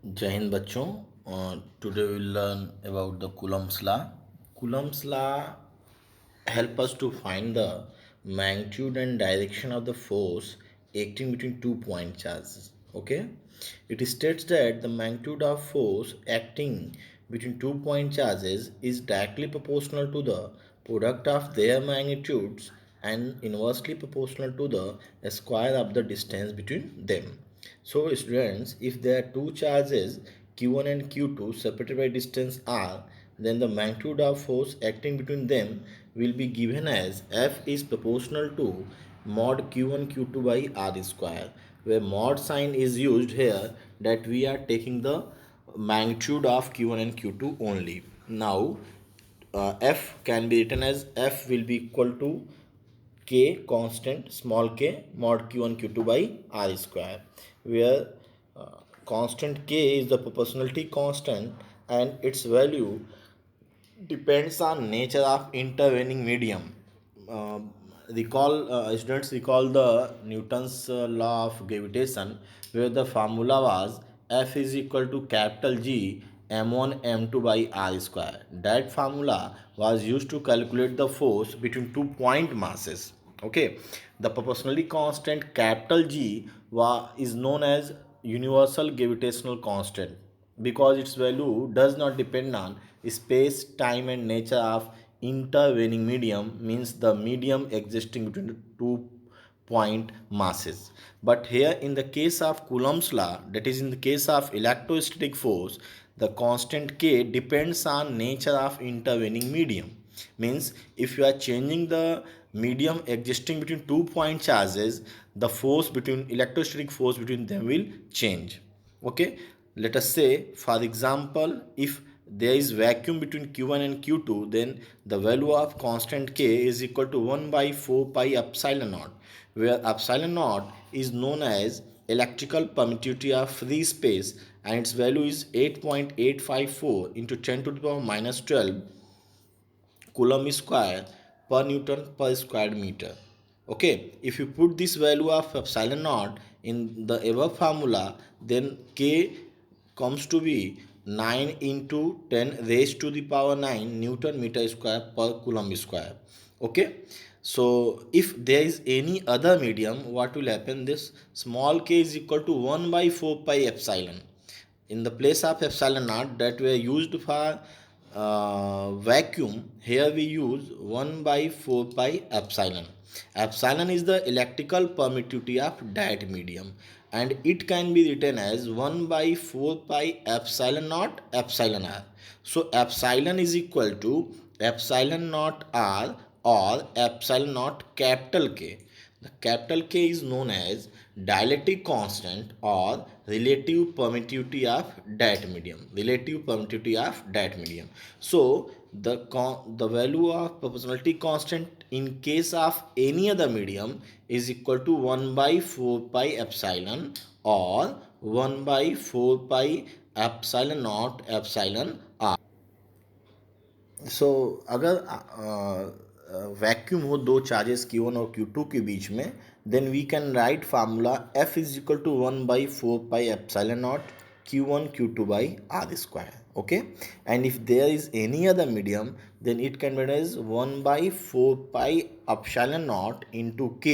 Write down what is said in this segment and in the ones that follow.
जय हिंद बच्चों। Today will learn about the Coulomb's law. Coulomb's law help us to find the magnitude and direction of the force acting between 2 point charges. Okay, it states that the magnitude of force acting between 2 point charges is directly proportional to the product of their magnitudes and inversely proportional to the square of the distance between them. So students, if there are two charges q1 and q2 separated by distance r, then the magnitude of force acting between them will be given as F is proportional to mod q1 q2 by r square, where mod sign is used here that we are taking the magnitude of q1 and q2 only. Now F can be written as F will be equal to k constant small k mod q1 q2 by r square, where constant k is the proportionality constant and its value depends on nature of intervening medium. Students recall the Newton's law of gravitation, where the formula was F is equal to capital G m1 m2 by r square. That formula was used to calculate the force between 2 point masses. Okay, the proportionality constant capital G is known as universal gravitational constant because its value does not depend on space, time, and nature of intervening medium, means the medium existing between the 2 point masses. But here in the case of Coulomb's law, that is in the case of electrostatic force, the constant K depends on nature of intervening medium. Means if you are changing the medium existing between 2 point charges, the force between electrostatic force between them will change. Okay, let us say for example, if there is vacuum between q1 and q2, then the value of constant k is equal to 1 by 4 pi epsilon naught, where epsilon naught is known as electrical permittivity of free space and its value is 8.854 into 10 to the power minus 12 coulomb square per newton per square meter. Okay, if you put this value of epsilon naught in the above formula, then k comes to be 9 into 10 raised to the power 9 newton meter square per coulomb square. Okay, so if there is any other medium, what will happen? This small k is equal to 1 by 4 pi epsilon. In the place of epsilon naught that were used for vacuum, here we use 1 by 4 pi epsilon. Epsilon is the electrical permittivity of that medium, and it can be written as 1 by 4 pi epsilon naught epsilon r. So epsilon is equal to epsilon naught r or epsilon naught capital K. The capital K is known as dielectric constant or relative permittivity of that medium. Relative permittivity of that medium. So the value of proportionality constant in case of any other medium is equal to 1 by 4 pi epsilon or 1 by 4 pi epsilon naught epsilon r. सो अगर vacuum हो दो charges Q1 और Q2 के बीच में, then we can write formula F is equal to 1 by 4 pi epsilon naught Q1 Q2 by r square. Okay, and if there is any other medium, then it can be written as 1 by 4 pi epsilon naught into K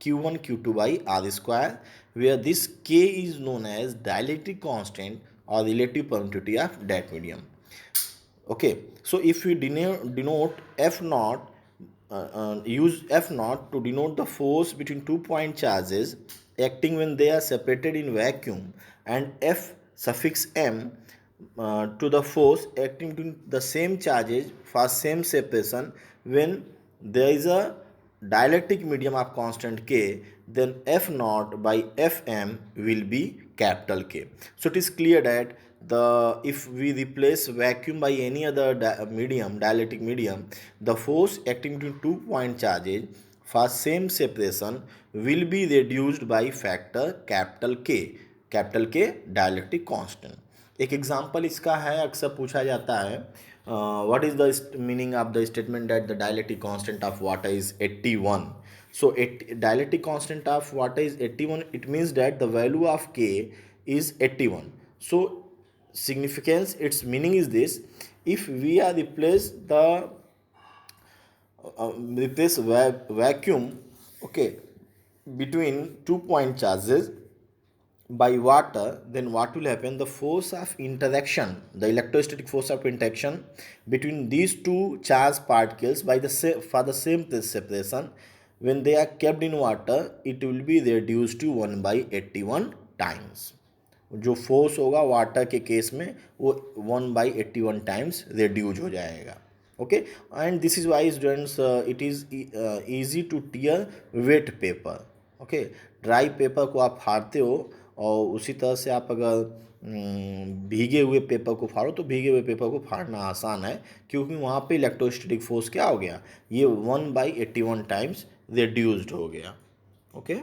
Q1 Q2 by R square, where this K is known as dielectric constant or relative permittivity of that medium. Okay, so if we denote F naught, use F naught to denote the force between 2 point charges acting when they are separated in vacuum, and F suffix m to the force acting between the same charges for same separation when there is a dielectric medium of constant k, then F naught by Fm will be capital K. So it is clear that the if we replace vacuum by any other medium, dielectric medium, the force acting between 2 point charges for same separation will be reduced by factor capital K dielectric constant. एक example इसका है, अक्सर पूछा जाता है what is the meaning of the statement that the dielectric constant of water is 81. So dielectric constant of water is 81. It means that the value of K is 81. So significance, its meaning is this: if we are replace vacuum, okay, between 2 point charges by water, then what will happen? The force of interaction, the electrostatic force of interaction between these two charged particles by for the same separation, when they are kept in water, it will be reduced to 1/81 times. जो force होगा water के case में वो 1/81 times reduce हो जाएगा. Okay, and this is why students it is easy to tear wet paper. Okay, dry paper को आप फाड़ते हो और उसी तरह से आप अगर भीगे हुए पेपर को फाड़ो तो भीगे हुए पेपर को फाड़ना आसान है, क्योंकि वहाँ पे इलेक्ट्रोस्टैटिक फोर्स क्या हो गया, ये 1/81 टाइम्स रिड्यूस्ड हो गया. ओके,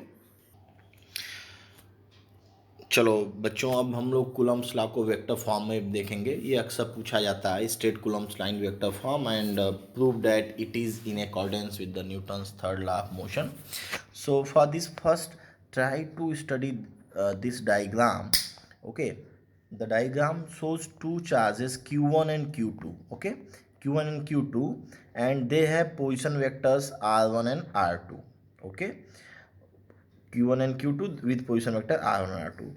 चलो बच्चों, अब हम लोग कूलम्ब्स लॉ को वेक्टर फॉर्म में देखेंगे. ये अक्सर पूछा जाता है, state Coulomb's line vector form and prove that it is in accordance with the Newton's third law of motion. So for this first try to study this diagram. Okay, the diagram shows two charges q1 and q2. Okay, q1 and q2, and they have position vectors r1 and r2. Okay, q1 and q2 with position vector r1 and r2.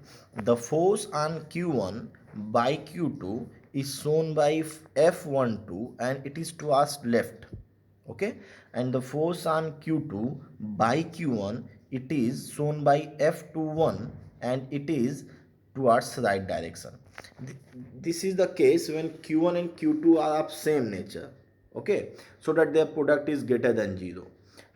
The force on q1 by q2 is shown by f12 and it is towards left. Okay, and the force on q2 by q1, it is shown by f21 and it is towards right direction. This is the case when q1 and q2 are of same nature. Okay, so that their product is greater than 0.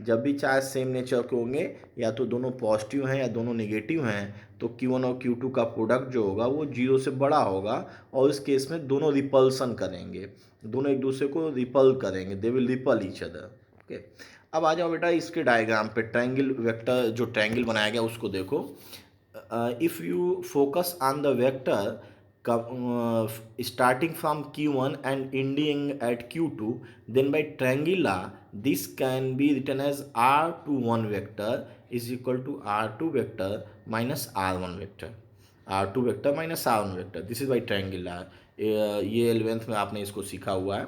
जब भी charge same nature के होंगे, या तो दोनों positive हैं या दोनों नेगेटिव हैं, तो Q1 और Q2 का प्रोडक्ट जो होगा वो 0 से बड़ा होगा, और इस केस में दोनों रिपल्सन करेंगे, दोनों एक दूसरे को रिपल करेंगे, they will ripple each other. Okay, अब आ जाओ बेटा इसके डायग्राम पे. ट्रायंगल वेक्टर, जो ट्रायंगल बनाया गया उसको देखो. If you focus on the vector starting from q1 and ending at q2, then by triangle law this can be written as r21 vector is equal to r2 vector minus r1 vector. r2 vector minus r1 vector, this is by triangle law. ये 11th में आपने इसको सीखा हुआ है.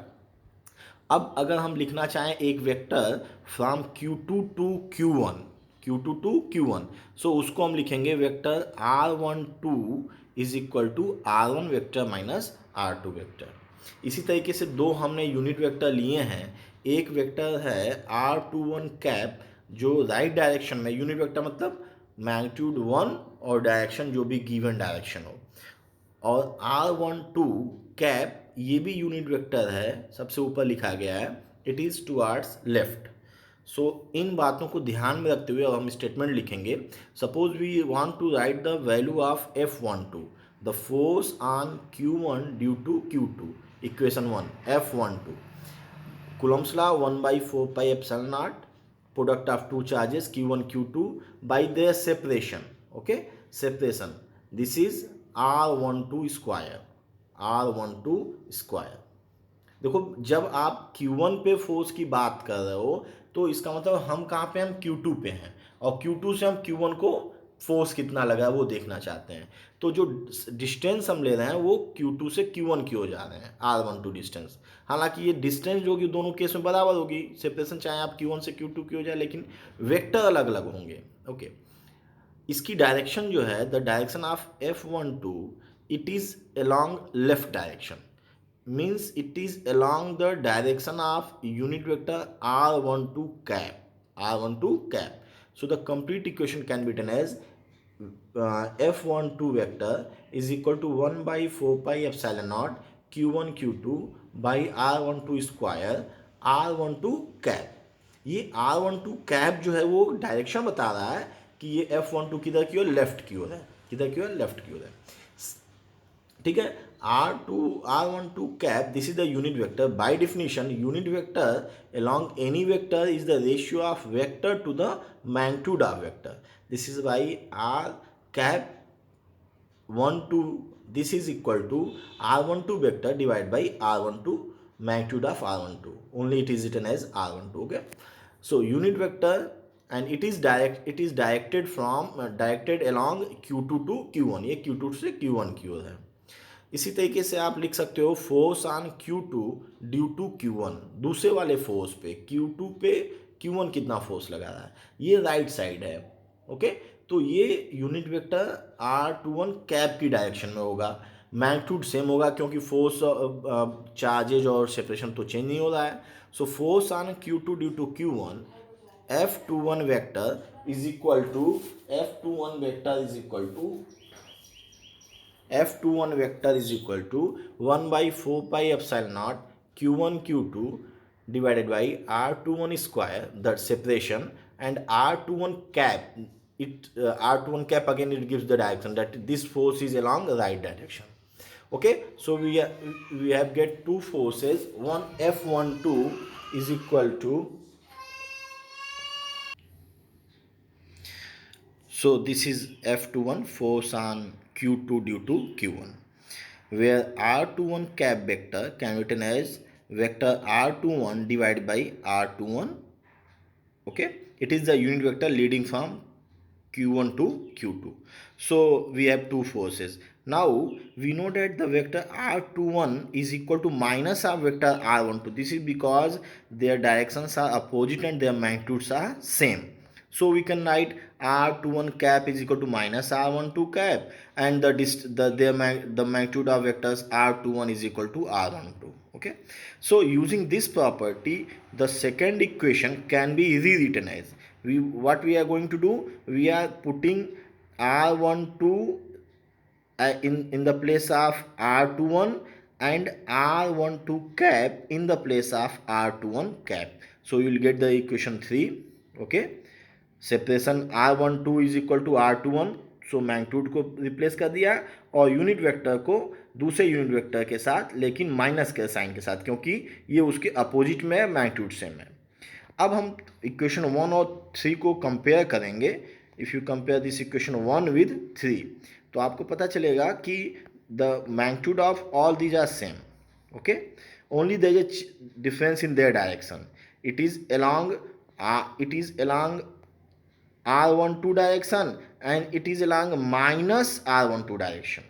अब अगर हम लिखना चाहें एक vector from q2 to q1, q2 to q1, so उसको हम लिखेंगे vector r12 is equal to r1 vector minus r2 vector. इसी तरीके से दो हमने यूनिट वेक्टर लिए हैं. एक वेक्टर है r21 कैप जो राइट डायरेक्शन में, यूनिट वेक्टर मतलब मैग्नीट्यूड 1 और डायरेक्शन जो भी गिवन डायरेक्शन हो, और r12 कैप ये भी यूनिट वेक्टर है, सबसे ऊपर लिखा गया है, इट इज़ टुवार्ड्स लेफ्ट. सो इन बातों को ध्यान में रखते हुए अब हम स्टेटमेंट लिखेंगे. Suppose we want to write the value of f12, the force on q1 due to q2, equation 1 f12. Coulomb's law 1/4 pi epsilon naught, product of two charges q1 q2 by their separation. Okay, separation, this is r12 square, r12 square. देखो जब आप Q1 पे force की बात कर रहे हो तो इसका मतलब हम कहाँ पे, हम Q2 पे हैं, और Q2 से हम Q1 को फोर्स कितना लगा है वो देखना चाहते हैं. तो जो डिस्टेंस हम ले रहे हैं वो Q2 से Q1 की हो जा रहे हैं, R12 डिस्टेंस. हालांकि ये डिस्टेंस जो होगी दोनों केस में बराबर होगी, सेपरेशन चाहे आप Q1 से Q2 की हो जाए, लेकिन वेक्टर अलग अलग होंगे. ओके, इसकी डायरेक्शन जो है, the direction of F12, it is along left direction, means it is along the direction of unit vector r12 cap, r12 cap. So the complete equation can be written as f12 vector is equal to 1/4 pi epsilon naught q1 q2 by r12 square r12 cap. ये r12 cap जो है वो direction बता रहा है कि ये f12 किधर की ओर, लेफ्ट की ओर है, किधर की ओर, लेफ्ट की ओर है. ठीक है, r12 cap, this is the unit vector. By definition, unit vector along any vector is the ratio of vector to the magnitude of vector. This is why r cap 12, this is equal to r12 vector divided by r12 magnitude of r12. Only it is written as r12. Okay, so unit vector and it is directed from directed along Q2 to Q1, ये Q2 से Q1 की ओर है। इसी तरीके से आप लिख सकते हो force on Q2 due to Q1, दूसरे वाले फोर्स पे Q2 पे Q1 कितना फोर्स लगा रहा है, ये राइट साइड है। ओके, तो ये यूनिट वेक्टर R21 कैप की डायरेक्शन में होगा, मैग्नीट्यूड सेम होगा क्योंकि फोर्स चार्जेज और सेपरेशन तो चेंज नहीं हो रहा है। So force on Q2 due to Q1, F21 vector is equal to F21 vector is equal to F21 vector is equal to 1 by 4 pi epsilon naught Q1 Q2 divided by R21 square, that separation, and R21 cap. R21 cap, again it gives the direction that this force is along the right direction. Okay, so we have get two forces. One F12 is equal to, so this is F21 force on Q2 due to Q1, where R21 cap vector can be written as vector R21 divided by R21. Okay, it is the unit vector leading from Q1 to Q2. So we have two forces. Now we know that the vector R21 is equal to minus our vector R12. This is because their directions are opposite and their magnitudes are same. So we can write R21 cap is equal to minus R12 cap, and the magnitude of vectors R21 is equal to R12. Okay, so using this property, the second equation can be rewritten as, what we are going to do, we are putting R12 in the place of R21 and R12 cap in the place of R21 cap. So you will get the equation 3. Okay, separation R12 is equal to R21, so magnitude को replace कर दिया और unit vector को दूसरे unit vector के साथ, लेकिन minus के साइन के साथ, क्योंकि ये उसके अपोजिट में है, मैग्नीट्यूड सेम है। अब हम इक्वेशन 1 और 3 को कंपेयर करेंगे। If you compare this equation 1 with 3, तो आपको पता चलेगा कि the magnitude of all these are same. Okay, only there is a difference in their direction. It is along R12 direction and it is along minus R12 direction.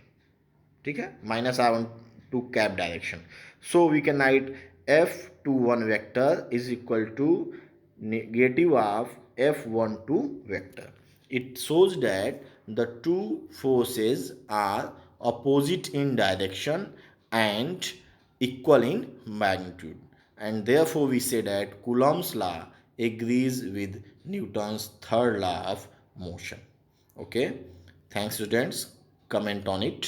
ठीक है, minus R12 cap direction. So we can write F21 vector is equal to negative of F12 vector. It shows that the two forces are opposite in direction and equal in magnitude, and therefore we say that Coulomb's law agrees with Newton's third law of motion. Okay, thanks students, comment on it.